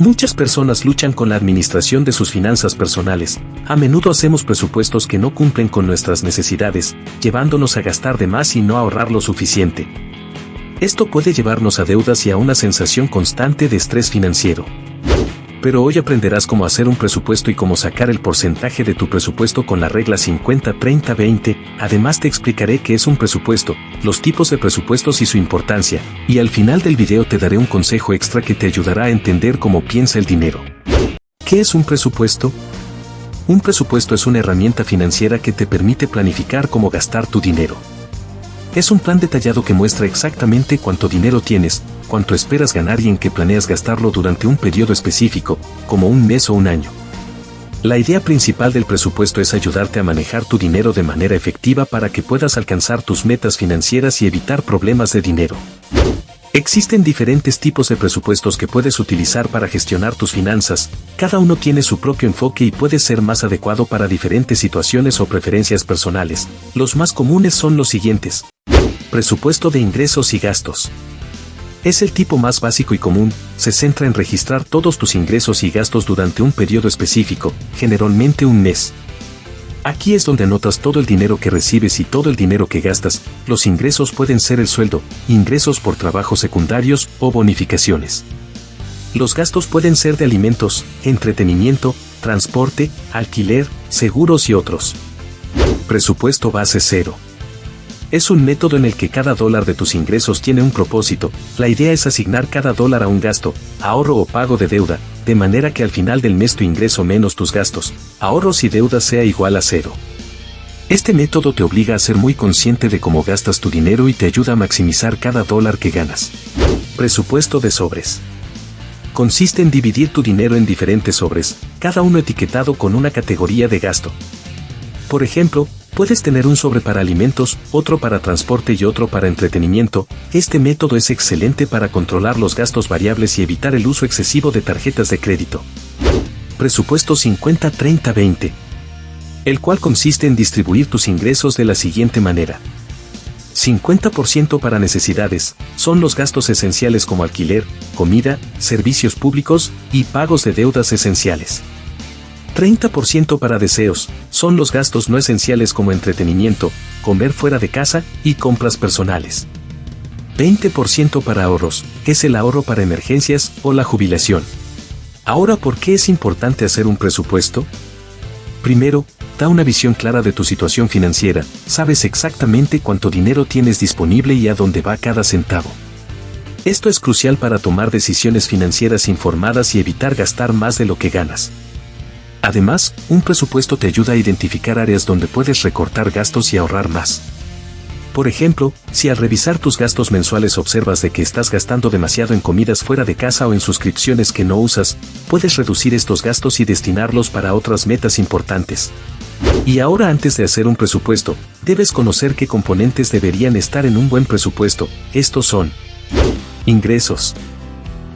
Muchas personas luchan con la administración de sus finanzas personales. A menudo hacemos presupuestos que no cumplen con nuestras necesidades, llevándonos a gastar de más y no ahorrar lo suficiente. Esto puede llevarnos a deudas y a una sensación constante de estrés financiero. Pero hoy aprenderás cómo hacer un presupuesto y cómo sacar el porcentaje de tu presupuesto con la regla 50-30-20. Además te explicaré qué es un presupuesto, los tipos de presupuestos y su importancia, y al final del video te daré un consejo extra que te ayudará a entender cómo piensa el dinero. ¿Qué es un presupuesto? Un presupuesto es una herramienta financiera que te permite planificar cómo gastar tu dinero. Es un plan detallado que muestra exactamente cuánto dinero tienes, cuánto esperas ganar y en qué planeas gastarlo durante un periodo específico, como un mes o un año. La idea principal del presupuesto es ayudarte a manejar tu dinero de manera efectiva para que puedas alcanzar tus metas financieras y evitar problemas de dinero. Existen diferentes tipos de presupuestos que puedes utilizar para gestionar tus finanzas. Cada uno tiene su propio enfoque y puede ser más adecuado para diferentes situaciones o preferencias personales. Los más comunes son los siguientes. Presupuesto de ingresos y gastos. Es el tipo más básico y común, se centra en registrar todos tus ingresos y gastos durante un periodo específico, generalmente un mes. Aquí es donde anotas todo el dinero que recibes y todo el dinero que gastas. Los ingresos pueden ser el sueldo, ingresos por trabajos secundarios o bonificaciones. Los gastos pueden ser de alimentos, entretenimiento, transporte, alquiler, seguros y otros. Presupuesto base cero. Es un método en el que cada dólar de tus ingresos tiene un propósito. La idea es asignar cada dólar a un gasto, ahorro o pago de deuda, de manera que al final del mes tu ingreso menos tus gastos, ahorros y deudas sea igual a cero. Este método te obliga a ser muy consciente de cómo gastas tu dinero y te ayuda a maximizar cada dólar que ganas. Presupuesto de sobres. Consiste en dividir tu dinero en diferentes sobres, cada uno etiquetado con una categoría de gasto. Por ejemplo, puedes tener un sobre para alimentos, otro para transporte y otro para entretenimiento. Este método es excelente para controlar los gastos variables y evitar el uso excesivo de tarjetas de crédito. Presupuesto 50-30-20. El cual consiste en distribuir tus ingresos de la siguiente manera. 50% para necesidades, son los gastos esenciales como alquiler, comida, servicios públicos y pagos de deudas esenciales. 30% para deseos, son los gastos no esenciales como entretenimiento, comer fuera de casa y compras personales. 20% para ahorros, es el ahorro para emergencias o la jubilación. Ahora, ¿por qué es importante hacer un presupuesto? Primero, da una visión clara de tu situación financiera, sabes exactamente cuánto dinero tienes disponible y a dónde va cada centavo. Esto es crucial para tomar decisiones financieras informadas y evitar gastar más de lo que ganas. Además, un presupuesto te ayuda a identificar áreas donde puedes recortar gastos y ahorrar más. Por ejemplo, si al revisar tus gastos mensuales observas de que estás gastando demasiado en comidas fuera de casa o en suscripciones que no usas, puedes reducir estos gastos y destinarlos para otras metas importantes. Y ahora, antes de hacer un presupuesto, debes conocer qué componentes deberían estar en un buen presupuesto. Estos son: ingresos.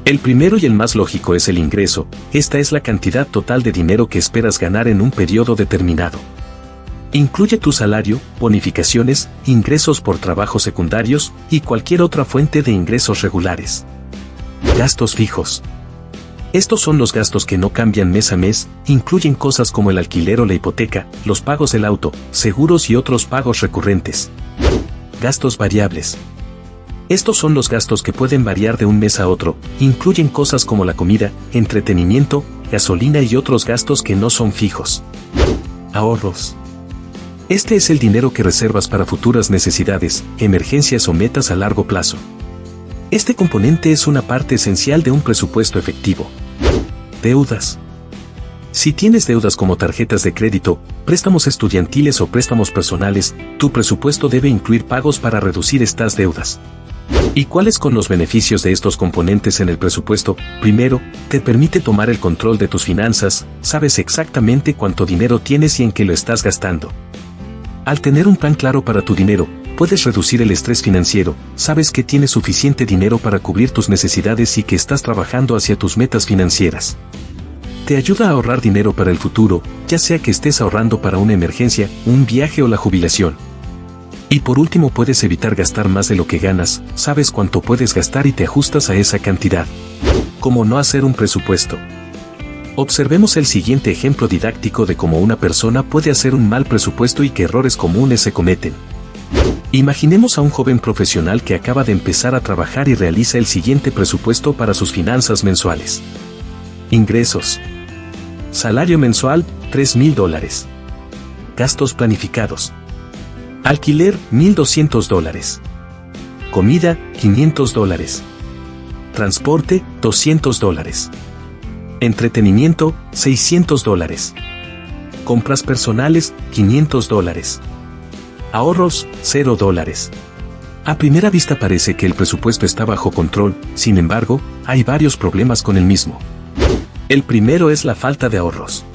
El primero y el más lógico es el ingreso. Esta es la cantidad total de dinero que esperas ganar en un periodo determinado. Incluye tu salario, bonificaciones, ingresos por trabajos secundarios y cualquier otra fuente de ingresos regulares. Gastos fijos. Estos son los gastos que no cambian mes a mes, incluyen cosas como el alquiler o la hipoteca, los pagos del auto, seguros y otros pagos recurrentes. Gastos variables. Estos son los gastos que pueden variar de un mes a otro, incluyen cosas como la comida, entretenimiento, gasolina y otros gastos que no son fijos. Ahorros. Este es el dinero que reservas para futuras necesidades, emergencias o metas a largo plazo. Este componente es una parte esencial de un presupuesto efectivo. Deudas. Si tienes deudas como tarjetas de crédito, préstamos estudiantiles o préstamos personales, tu presupuesto debe incluir pagos para reducir estas deudas. ¿Y cuáles son los beneficios de estos componentes en el presupuesto? Primero, te permite tomar el control de tus finanzas, sabes exactamente cuánto dinero tienes y en qué lo estás gastando. Al tener un plan claro para tu dinero, puedes reducir el estrés financiero, sabes que tienes suficiente dinero para cubrir tus necesidades y que estás trabajando hacia tus metas financieras. Te ayuda a ahorrar dinero para el futuro, ya sea que estés ahorrando para una emergencia, un viaje o la jubilación. Y por último, puedes evitar gastar más de lo que ganas, sabes cuánto puedes gastar y te ajustas a esa cantidad. ¿Cómo no hacer un presupuesto? Observemos el siguiente ejemplo didáctico de cómo una persona puede hacer un mal presupuesto y qué errores comunes se cometen. Imaginemos a un joven profesional que acaba de empezar a trabajar y realiza el siguiente presupuesto para sus finanzas mensuales. Ingresos. Salario mensual, $3,000. Gastos planificados. Alquiler, $1,200. Comida, $500. Transporte, $200. Entretenimiento, $600. Compras personales, $500. Ahorros, $0. A primera vista parece que el presupuesto está bajo control, sin embargo, hay varios problemas con el mismo. El primero es la falta de ahorros.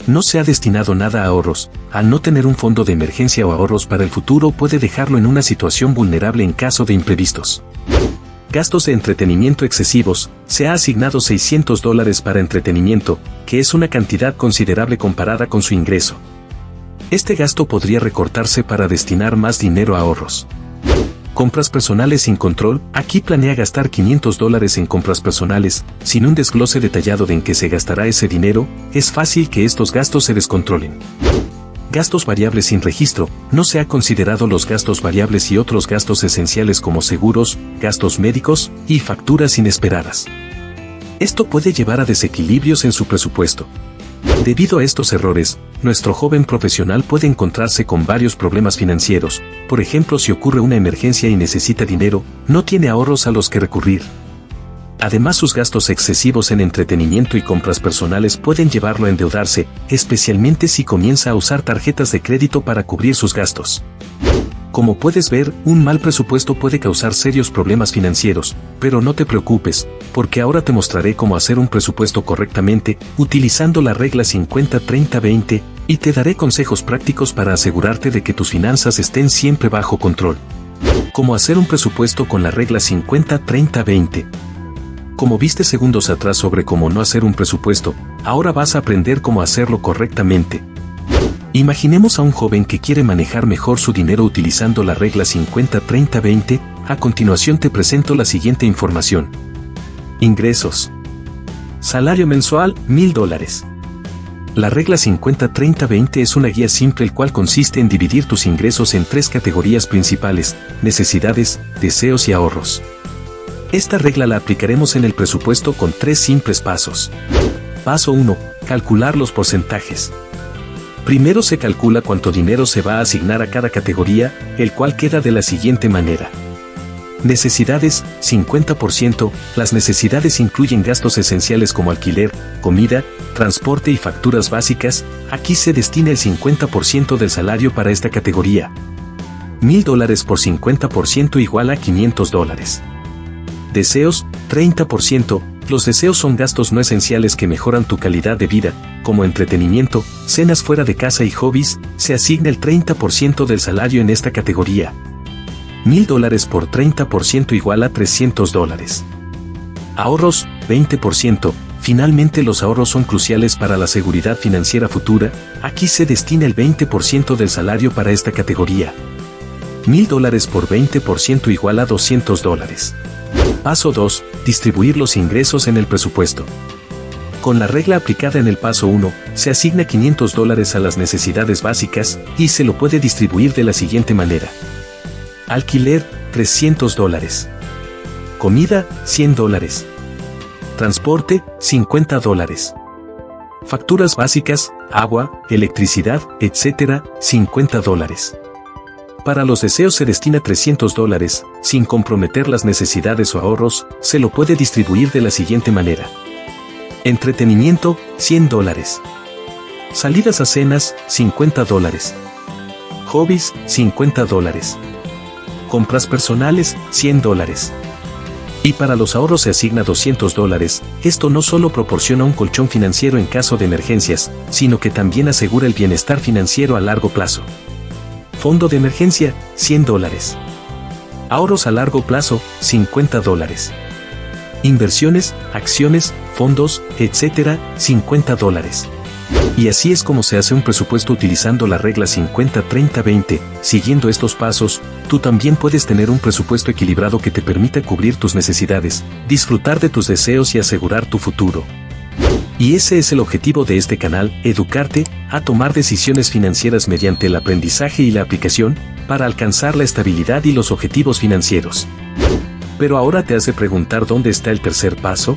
No se ha destinado nada a ahorros. Al no tener un fondo de emergencia o ahorros para el futuro puede dejarlo en una situación vulnerable en caso de imprevistos. Gastos de entretenimiento excesivos. Se ha asignado $600 para entretenimiento, que es una cantidad considerable comparada con su ingreso. Este gasto podría recortarse para destinar más dinero a ahorros. Compras personales sin control. Aquí planea gastar $500 en compras personales, sin un desglose detallado de en qué se gastará ese dinero. Es fácil que estos gastos se descontrolen. Gastos variables sin registro. No se ha considerado los gastos variables y otros gastos esenciales como seguros, gastos médicos y facturas inesperadas. Esto puede llevar a desequilibrios en su presupuesto. Debido a estos errores, nuestro joven profesional puede encontrarse con varios problemas financieros. Por ejemplo, si ocurre una emergencia y necesita dinero, no tiene ahorros a los que recurrir. Además, sus gastos excesivos en entretenimiento y compras personales pueden llevarlo a endeudarse, especialmente si comienza a usar tarjetas de crédito para cubrir sus gastos. Como puedes ver, un mal presupuesto puede causar serios problemas financieros, pero no te preocupes, porque ahora te mostraré cómo hacer un presupuesto correctamente, utilizando la regla 50-30-20, y te daré consejos prácticos para asegurarte de que tus finanzas estén siempre bajo control. Cómo hacer un presupuesto con la regla 50-30-20. Como viste segundos atrás sobre cómo no hacer un presupuesto, ahora vas a aprender cómo hacerlo correctamente. Imaginemos a un joven que quiere manejar mejor su dinero utilizando la regla 50-30-20. A continuación te presento la siguiente información. Ingresos. Salario mensual, $1,000. La regla 50-30-20 es una guía simple el cual consiste en dividir tus ingresos en 3 categorías principales: necesidades, deseos y ahorros. Esta regla la aplicaremos en el presupuesto con 3 simples pasos. Paso 1. Calcular los porcentajes. Primero se calcula cuánto dinero se va a asignar a cada categoría, el cual queda de la siguiente manera. Necesidades, 50%. Las necesidades incluyen gastos esenciales como alquiler, comida, transporte y facturas básicas. Aquí se destina el 50% del salario para esta categoría. $1,000 por 50% igual a $500. Deseos, 30%. Los deseos son gastos no esenciales que mejoran tu calidad de vida, como entretenimiento, cenas fuera de casa y hobbies. Se asigna el 30% del salario en esta categoría. $1,000 por 30% igual a $300. Ahorros, 20%. Finalmente, los ahorros son cruciales para la seguridad financiera futura. Aquí se destina el 20% del salario para esta categoría. $1,000 por 20% igual a $200. Paso 2. Distribuir los ingresos en el presupuesto. Con la regla aplicada en el paso 1, se asigna $500 a las necesidades básicas, y se lo puede distribuir de la siguiente manera. Alquiler, $300. Comida, $100. Transporte, $50. Facturas básicas, agua, electricidad, etc., $50. Para los deseos se destina $300, sin comprometer las necesidades o ahorros. Se lo puede distribuir de la siguiente manera. Entretenimiento, $100. Salidas a cenas, $50. Hobbies, $50. Compras personales, $100. Y para los ahorros se asigna $200. Esto no solo proporciona un colchón financiero en caso de emergencias, sino que también asegura el bienestar financiero a largo plazo. Fondo de emergencia, $100. Ahorros a largo plazo, $50. Inversiones, acciones, fondos, etc., $50. Y así es como se hace un presupuesto utilizando la regla 50-30-20. Siguiendo estos pasos, tú también puedes tener un presupuesto equilibrado que te permita cubrir tus necesidades, disfrutar de tus deseos y asegurar tu futuro. Y ese es el objetivo de este canal, educarte a tomar decisiones financieras mediante el aprendizaje y la aplicación, para alcanzar la estabilidad y los objetivos financieros. Pero ahora te has de preguntar dónde está el tercer paso.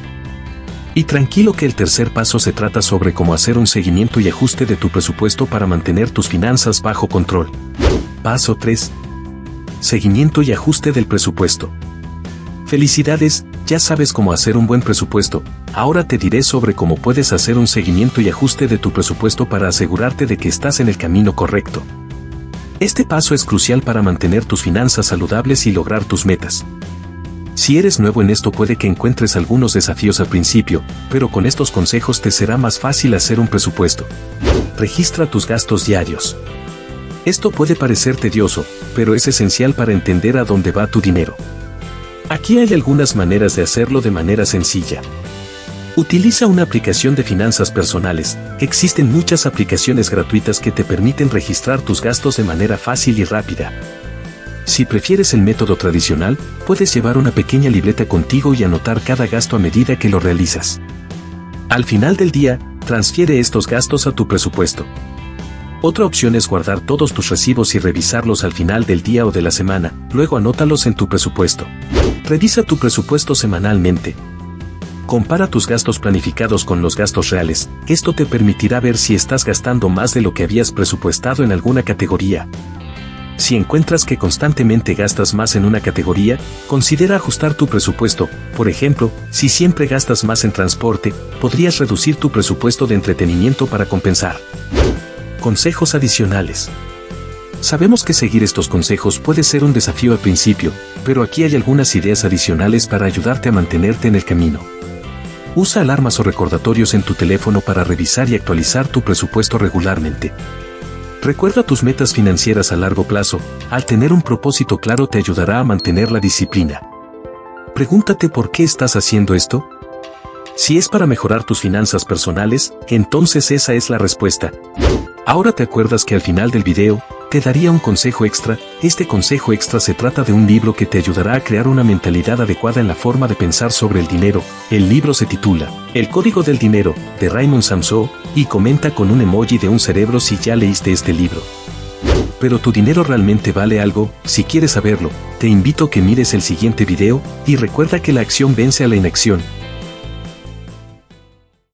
Y tranquilo que el tercer paso se trata sobre cómo hacer un seguimiento y ajuste de tu presupuesto para mantener tus finanzas bajo control. Paso 3. Seguimiento y ajuste del presupuesto. Felicidades, ya sabes cómo hacer un buen presupuesto. Ahora te diré sobre cómo puedes hacer un seguimiento y ajuste de tu presupuesto para asegurarte de que estás en el camino correcto. Este paso es crucial para mantener tus finanzas saludables y lograr tus metas. Si eres nuevo en esto puede que encuentres algunos desafíos al principio, pero con estos consejos te será más fácil hacer un presupuesto. Registra tus gastos diarios. Esto puede parecer tedioso, pero es esencial para entender a dónde va tu dinero. Aquí hay algunas maneras de hacerlo de manera sencilla. Utiliza una aplicación de finanzas personales. Existen muchas aplicaciones gratuitas que te permiten registrar tus gastos de manera fácil y rápida. Si prefieres el método tradicional, puedes llevar una pequeña libreta contigo y anotar cada gasto a medida que lo realizas. Al final del día, transfiere estos gastos a tu presupuesto. Otra opción es guardar todos tus recibos y revisarlos al final del día o de la semana, luego anótalos en tu presupuesto. Revisa tu presupuesto semanalmente. Compara tus gastos planificados con los gastos reales. Esto te permitirá ver si estás gastando más de lo que habías presupuestado en alguna categoría. Si encuentras que constantemente gastas más en una categoría, considera ajustar tu presupuesto. Por ejemplo, si siempre gastas más en transporte, podrías reducir tu presupuesto de entretenimiento para compensar. Consejos adicionales. Sabemos que seguir estos consejos puede ser un desafío al principio, pero aquí hay algunas ideas adicionales para ayudarte a mantenerte en el camino. Usa alarmas o recordatorios en tu teléfono para revisar y actualizar tu presupuesto regularmente. Recuerda tus metas financieras a largo plazo. Al tener un propósito claro te ayudará a mantener la disciplina. Pregúntate por qué estás haciendo esto. Si es para mejorar tus finanzas personales, entonces esa es la respuesta. Ahora te acuerdas que al final del video, te daría un consejo extra. Este consejo extra se trata de un libro que te ayudará a crear una mentalidad adecuada en la forma de pensar sobre el dinero. El libro se titula El Código del Dinero, de Raymond Samson, y comenta con un emoji de un cerebro si ya leíste este libro. ¿Pero tu dinero realmente vale algo? Si quieres saberlo, te invito a que mires el siguiente video, y recuerda que la acción vence a la inacción.